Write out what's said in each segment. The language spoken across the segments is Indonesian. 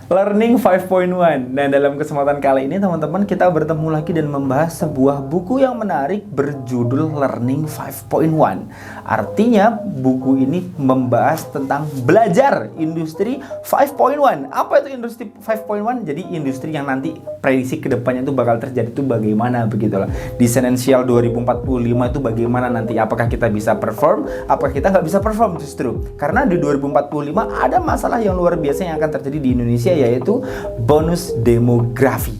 Learning 5.1. Nah, dalam kesempatan kali ini teman-teman kita bertemu lagi dan membahas sebuah buku yang menarik berjudul Learning 5.1. Artinya buku ini membahas tentang belajar industri 5.1. Apa itu industri 5.1? Jadi industri yang nanti prediksi kedepannya itu bakal terjadi itu bagaimana begitulah. Di Essential 2045 itu bagaimana nanti, apakah kita bisa perform, apakah kita nggak bisa perform justru. Karena di 2045 ada masalah yang luar biasa yang akan terjadi di Indonesia, yaitu bonus demografi.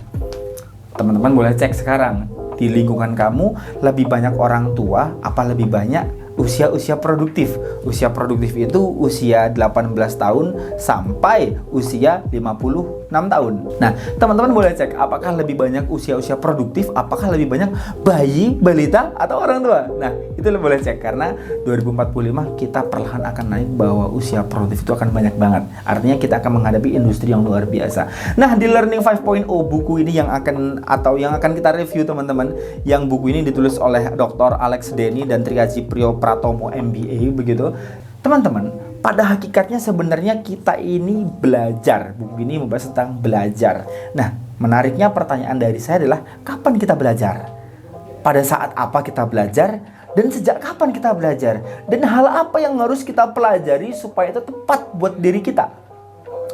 Teman-teman boleh cek sekarang di lingkungan kamu, lebih banyak orang tua apa lebih banyak usia produktif. Usia produktif itu usia 18 tahun sampai usia 56 tahun. Nah, teman-teman boleh cek apakah lebih banyak usia produktif, apakah lebih banyak bayi, balita, atau orang tua. Nah, itu lo boleh cek karena 2045 kita perlahan akan naik bahwa usia produktif itu akan banyak banget. Artinya kita akan menghadapi industri yang luar biasa. Nah, di Learning 5.0 buku ini yang akan kita review teman-teman, yang buku ini ditulis oleh Dr. Alex Denny dan Triaji Priyo Pratomo MBA begitu. Teman-teman, pada hakikatnya sebenarnya kita ini belajar. Buku ini membahas tentang belajar. Nah, menariknya pertanyaan dari saya adalah kapan kita belajar? Pada saat apa kita belajar? Dan sejak kapan kita belajar? Dan hal apa yang harus kita pelajari supaya itu tepat buat diri kita?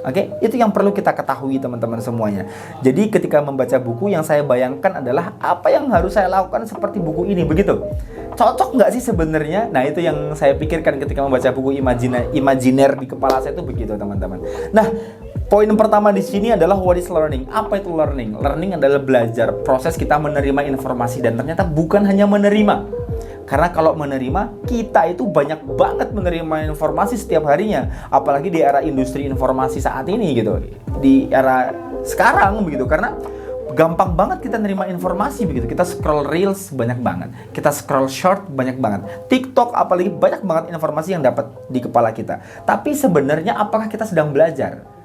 Oke, itu yang perlu kita ketahui teman-teman semuanya. Jadi ketika membaca buku, yang saya bayangkan adalah apa yang harus saya lakukan seperti buku ini, begitu. Cocok nggak sih sebenarnya? Nah, itu yang saya pikirkan ketika membaca buku imajiner di kepala saya itu begitu teman-teman. Nah, poin pertama di sini adalah what is learning. Apa itu learning? Learning adalah belajar, proses kita menerima informasi, dan ternyata bukan hanya menerima. Karena kalau menerima, kita itu banyak banget menerima informasi setiap harinya. Apalagi di era industri informasi saat ini gitu. Di era sekarang begitu. Karena gampang banget kita nerima informasi begitu. Kita scroll reels banyak banget. Kita scroll short banyak banget. TikTok apalagi banyak banget informasi yang dapat di kepala kita. Tapi sebenarnya apakah kita sedang belajar?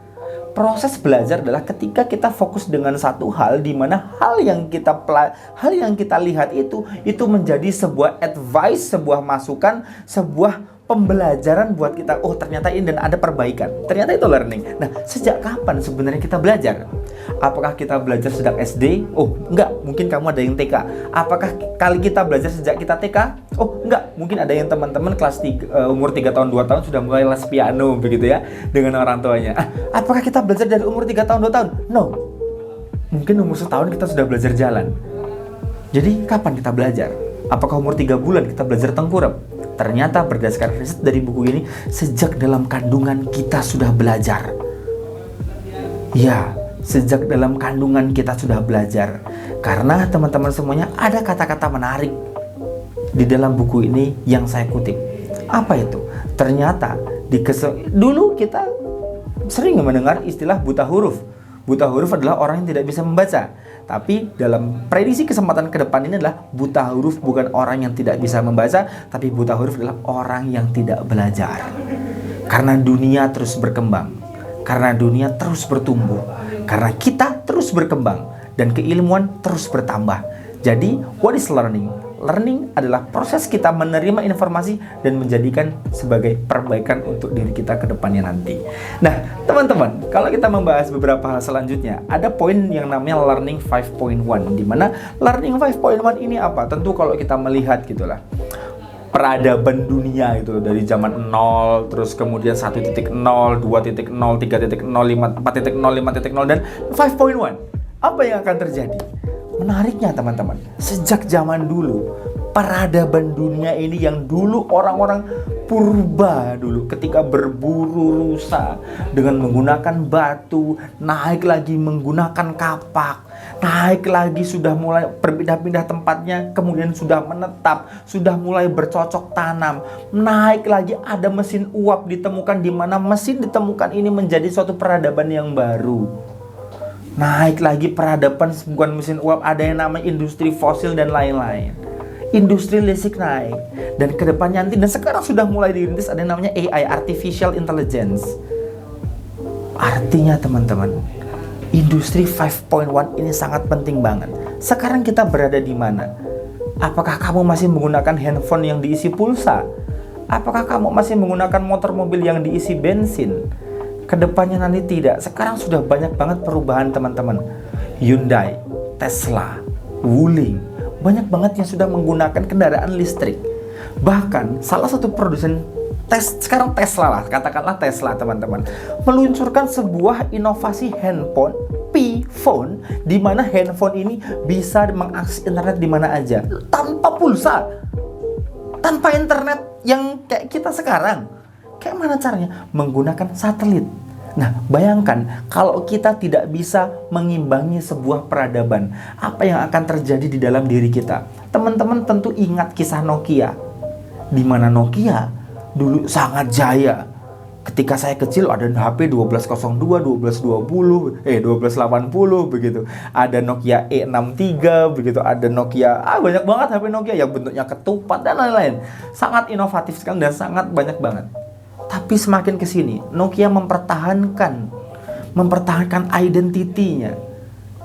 Proses belajar adalah ketika kita fokus dengan satu hal, di mana hal yang kita lihat itu menjadi sebuah advice, sebuah masukan, sebuah pembelajaran buat kita. Oh, ternyata ini dan ada perbaikan. Ternyata itu learning. Nah, sejak kapan sebenarnya kita belajar? Apakah kita belajar sejak SD? Oh, enggak. Mungkin kamu ada yang TK. Apakah kali kita belajar sejak kita TK? Oh, enggak. Mungkin ada yang teman-teman kelas umur 3 tahun, 2 tahun sudah mulai les piano begitu ya dengan orang tuanya. Apakah kita belajar dari umur 3 tahun, 2 tahun? No. Mungkin umur 1 tahun kita sudah belajar jalan. Jadi, kapan kita belajar? Apakah umur 3 bulan kita belajar tengkurap? Ternyata berdasarkan riset dari buku ini, sejak dalam kandungan kita sudah belajar. Ya, sejak dalam kandungan kita sudah belajar. Karena teman-teman semuanya ada kata-kata menarik di dalam buku ini yang saya kutip. Apa itu? Ternyata dulu kita sering mendengar istilah buta huruf. Buta huruf adalah orang yang tidak bisa membaca. Tapi dalam prediksi kesempatan ke depan ini adalah buta huruf bukan orang yang tidak bisa membaca, tapi buta huruf adalah orang yang tidak belajar. Karena dunia terus berkembang, karena dunia terus bertumbuh, karena kita terus berkembang, dan keilmuan terus bertambah. Jadi, what is learning? Learning adalah proses kita menerima informasi dan menjadikan sebagai perbaikan untuk diri kita ke depannya nanti. Nah, teman-teman, kalau kita membahas beberapa hal selanjutnya, ada poin yang namanya Learning 5.1, di mana Learning 5.1 ini apa? Tentu kalau kita melihat gitulah, peradaban dunia itu dari zaman 0, terus kemudian 1.0, 2.0, 3.0, 4.0, 5.0, dan 5.1. Apa yang akan terjadi? Menariknya teman-teman, sejak zaman dulu, peradaban dunia ini yang dulu orang-orang purba dulu ketika berburu rusa dengan menggunakan batu, naik lagi menggunakan kapak, naik lagi sudah mulai berpindah-pindah tempatnya, kemudian sudah menetap, sudah mulai bercocok tanam, naik lagi ada mesin uap ditemukan, di mana mesin ditemukan ini menjadi suatu peradaban yang baru. Naik lagi peradaban bukan mesin uap, ada yang namanya industri fosil dan lain-lain. Industri listrik naik, dan kedepannya nanti, dan sekarang sudah mulai dirintis, ada yang namanya AI, Artificial Intelligence. Artinya teman-teman, industri 5.1 ini sangat penting banget. Sekarang kita berada di mana? Apakah kamu masih menggunakan handphone yang diisi pulsa? Apakah kamu masih menggunakan motor mobil yang diisi bensin? Kedepannya nanti tidak. Sekarang sudah banyak banget perubahan teman-teman. Hyundai, Tesla, Wuling, banyak banget yang sudah menggunakan kendaraan listrik. Bahkan salah satu produsen sekarang Tesla lah, katakanlah Tesla teman-teman, meluncurkan sebuah inovasi handphone, P-phone, di mana handphone ini bisa mengakses internet di mana aja, tanpa pulsa, tanpa internet yang kayak kita sekarang. Kayak mana caranya? Menggunakan satelit. Nah, bayangkan kalau kita tidak bisa mengimbangi sebuah peradaban, apa yang akan terjadi di dalam diri kita? Teman-teman tentu ingat kisah Nokia, di mana Nokia dulu sangat jaya. Ketika saya kecil ada HP 1202, 1220, 1280 begitu. Ada Nokia E63 begitu, ada Nokia, banyak banget HP Nokia yang bentuknya ketupat dan lain-lain. Sangat inovatif sekali dan sangat banyak banget. Tapi semakin kesini Nokia mempertahankan identitinya.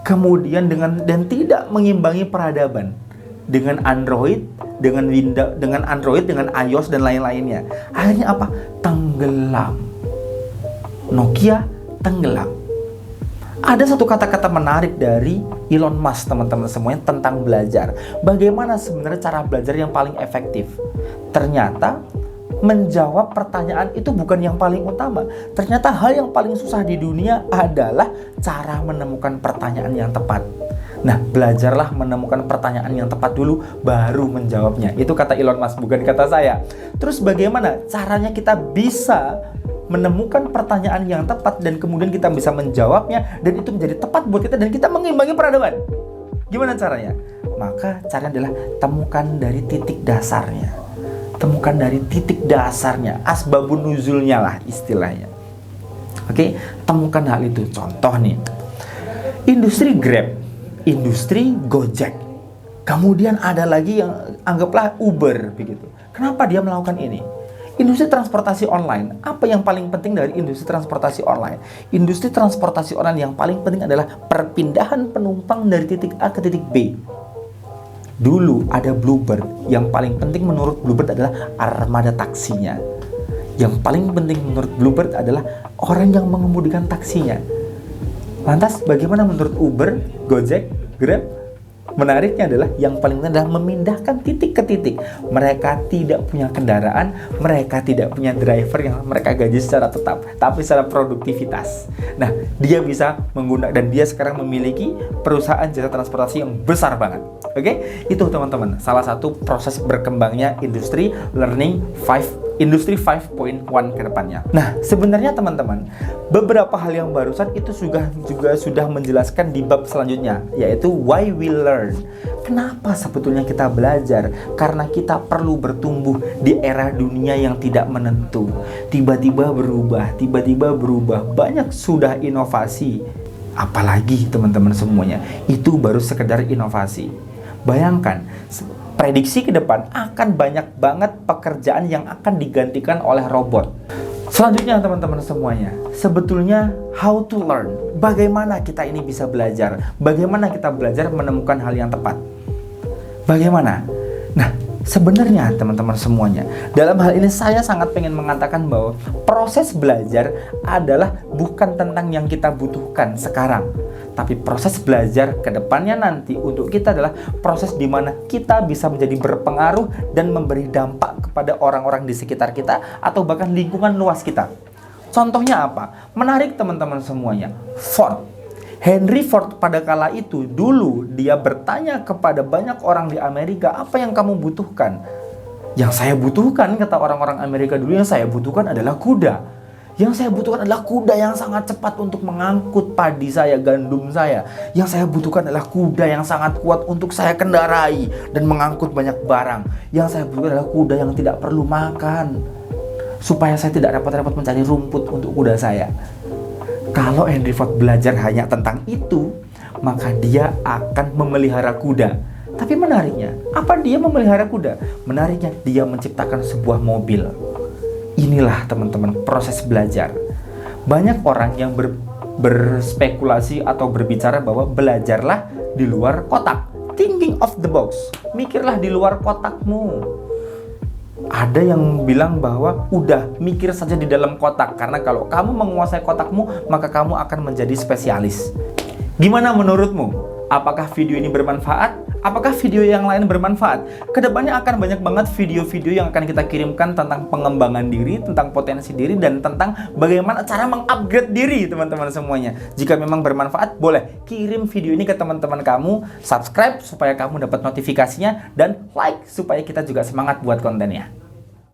Kemudian dan tidak mengimbangi peradaban. Dengan Android, dengan Windows, dengan Android, dengan iOS dan lain-lainnya. Akhirnya apa? Tenggelam. Nokia tenggelam. Ada satu kata-kata menarik dari Elon Musk teman-teman semuanya tentang belajar. Bagaimana sebenarnya cara belajar yang paling efektif? Ternyata menjawab pertanyaan itu bukan yang paling utama. Ternyata hal yang paling susah di dunia adalah cara menemukan pertanyaan yang tepat. Nah, belajarlah menemukan pertanyaan yang tepat dulu, baru menjawabnya. Itu kata Elon Musk, bukan kata saya. Terus bagaimana caranya kita bisa menemukan pertanyaan yang tepat dan kemudian kita bisa menjawabnya dan itu menjadi tepat buat kita dan kita mengimbangi peradaban? Gimana caranya? Maka caranya adalah temukan dari titik dasarnya. Temukan dari titik dasarnya, asbabun nuzulnya lah istilahnya. Oke, temukan hal itu. Contoh nih, industri Grab, industri Gojek, kemudian ada lagi yang anggaplah Uber begitu. Kenapa dia melakukan ini? Industri transportasi online. Apa yang paling penting dari industri transportasi online? Industri transportasi online yang paling penting adalah perpindahan penumpang dari titik A ke titik B. Dulu ada Bluebird. Yang paling penting menurut Bluebird adalah armada taksinya. Yang paling penting menurut Bluebird adalah orang yang mengemudikan taksinya. Lantas bagaimana menurut Uber, Gojek, Grab? Menariknya adalah yang paling penting adalah memindahkan titik ke titik. Mereka tidak punya kendaraan, mereka tidak punya driver yang mereka gaji secara tetap, tapi secara produktivitas. Nah, dia bisa menggunakan dan dia sekarang memiliki perusahaan jasa transportasi yang besar banget. Oke? Itu teman-teman, salah satu proses berkembangnya industri Industri 5.1 ke depannya. Nah, sebenarnya teman-teman, beberapa hal yang barusan itu juga sudah menjelaskan di bab selanjutnya, yaitu why we learn. Kenapa sebetulnya kita belajar? Karena kita perlu bertumbuh di era dunia yang tidak menentu. Tiba-tiba berubah. Banyak sudah inovasi. Apalagi teman-teman semuanya, itu baru sekedar inovasi. Bayangkan, prediksi ke depan akan banyak banget pekerjaan yang akan digantikan oleh robot. Selanjutnya teman-teman semuanya, sebetulnya how to learn. Bagaimana kita ini bisa belajar? Bagaimana kita belajar menemukan hal yang tepat? Bagaimana? Nah, sebenarnya teman-teman semuanya, dalam hal ini saya sangat pengen mengatakan bahwa proses belajar adalah bukan tentang yang kita butuhkan sekarang. Tapi proses belajar ke depannya nanti untuk kita adalah proses di mana kita bisa menjadi berpengaruh dan memberi dampak kepada orang-orang di sekitar kita atau bahkan lingkungan luas kita. Contohnya apa? Menarik teman-teman semuanya. Henry Ford pada kala itu dulu dia bertanya kepada banyak orang di Amerika, apa yang kamu butuhkan? Yang saya butuhkan, kata orang-orang Amerika dulu, yang saya butuhkan adalah kuda. Yang saya butuhkan adalah kuda yang sangat cepat untuk mengangkut padi saya, gandum saya. Yang saya butuhkan adalah kuda yang sangat kuat untuk saya kendarai dan mengangkut banyak barang. Yang saya butuhkan adalah kuda yang tidak perlu makan, supaya saya tidak repot-repot mencari rumput untuk kuda saya. Kalau Henry Ford belajar hanya tentang itu, maka dia akan memelihara kuda. Tapi menariknya, apa dia memelihara kuda? Menariknya, dia menciptakan sebuah mobil. Inilah teman-teman proses belajar. Banyak orang yang berspekulasi atau berbicara bahwa belajarlah di luar kotak. Thinking of the box. Mikirlah di luar kotakmu. Ada yang bilang bahwa udah mikir saja di dalam kotak, karena kalau kamu menguasai kotakmu, maka kamu akan menjadi spesialis. Gimana menurutmu? Apakah video ini bermanfaat? Apakah video yang lain bermanfaat? Kedepannya akan banyak banget video-video yang akan kita kirimkan tentang pengembangan diri, tentang potensi diri, dan tentang bagaimana cara mengupgrade diri teman-teman semuanya. Jika memang bermanfaat, boleh kirim video ini ke teman-teman kamu, subscribe supaya kamu dapat notifikasinya, dan like supaya kita juga semangat buat kontennya.